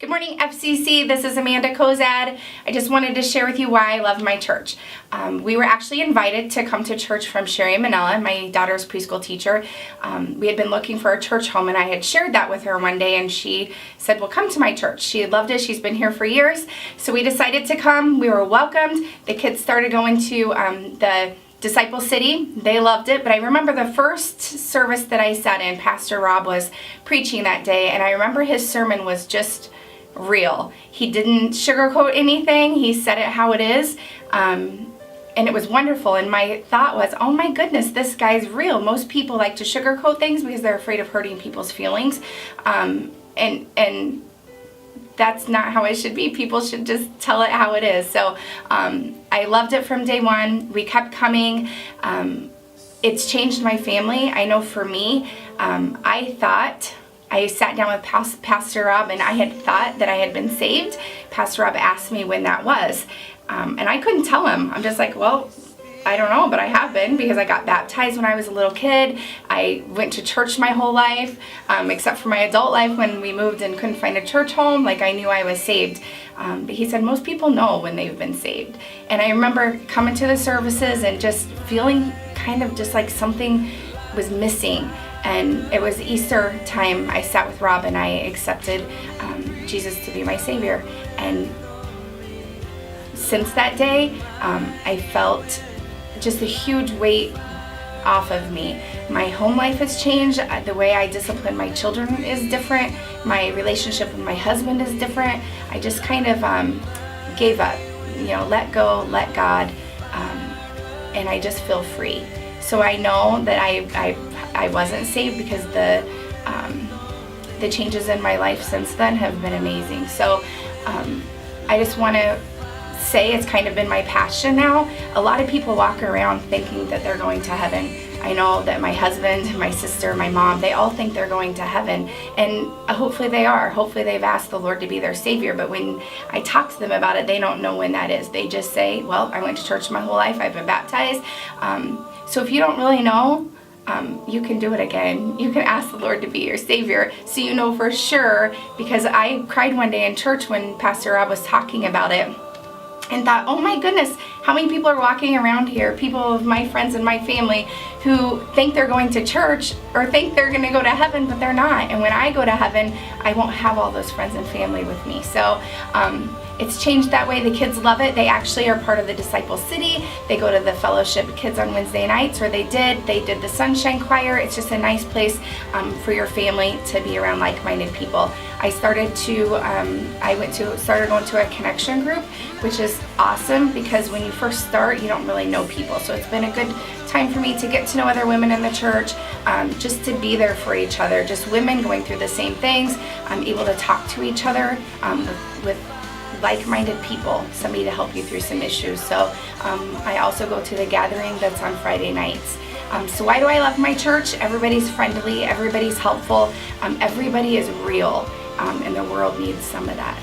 Good morning, FCC. This is Amanda Kozad. I just wanted to share with you why I love my church. We were actually invited to come to church from Sherry Manella, my daughter's preschool teacher. We had been looking for a church home, and I had shared that with her one day, and she said, well, come to my church. She had loved it. She's been here for years. So we decided to come. We were welcomed. The kids started going to the Disciple City. They loved it, but I remember the first service that I sat in, Pastor Rob was preaching that day, and I remember his sermon was just real. He didn't sugarcoat anything. He said it how it is, and it was wonderful. And my thought was, oh my goodness, this guy's real. Most people like to sugarcoat things because they're afraid of hurting people's feelings, and that's not how it should be. People should just tell it how it is. So I loved it from day one. We kept coming. It's changed my family. I know for me, I sat down with Pastor Rob, and I had thought that I had been saved. Pastor Rob asked me when that was, and I couldn't tell him. I'm just like, well, I don't know, but I have been, because I got baptized when I was a little kid. I went to church my whole life, except for my adult life when we moved and couldn't find a church home. Like, I knew I was saved. But he said most people know when they've been saved. And I remember coming to the services and just feeling kind of just like something was missing. And it was Easter time. I sat with Rob and I accepted Jesus to be my Savior. And since that day, I felt just a huge weight off of me. My home life has changed. The way I discipline my children is different. My relationship with my husband is different. I just kind of gave up, let go, let God, and I just feel free. So I know that I wasn't saved, because the changes in my life since then have been amazing. So I just want to say it's kind of been my passion now. A lot of people walk around thinking that they're going to heaven. I know that my husband, my sister, my mom, they all think they're going to heaven, and hopefully they are. Hopefully they've asked the Lord to be their Savior, but when I talk to them about it, they don't know when that is. They just say, well, I went to church my whole life, I've been baptized. So if you don't really know, you can do it again. You can ask the Lord to be your Savior, so you know for sure, because I cried one day in church when Pastor Rob was talking about it, and thought, oh my goodness, how many people are walking around here, people of my friends and my family, who think they're going to church or think they're going to go to heaven, but they're not. And when I go to heaven, I won't have all those friends and family with me. So it's changed that way. The kids love it. They actually are part of the Disciple City. They go to the Fellowship Kids on Wednesday nights, or they did the Sunshine Choir. It's just a nice place for your family to be around like-minded people. I started going to a connection group, which is awesome, because when you first start, you don't really know people. So it's been a good time for me to get to know other women in the church, just to be there for each other, just women going through the same things. I'm able to talk to each other with like-minded people, somebody to help you through some issues. So I also go to the gathering that's on Friday nights. So why do I love my church? Everybody's friendly, everybody's helpful, everybody is real, and the world needs some of that.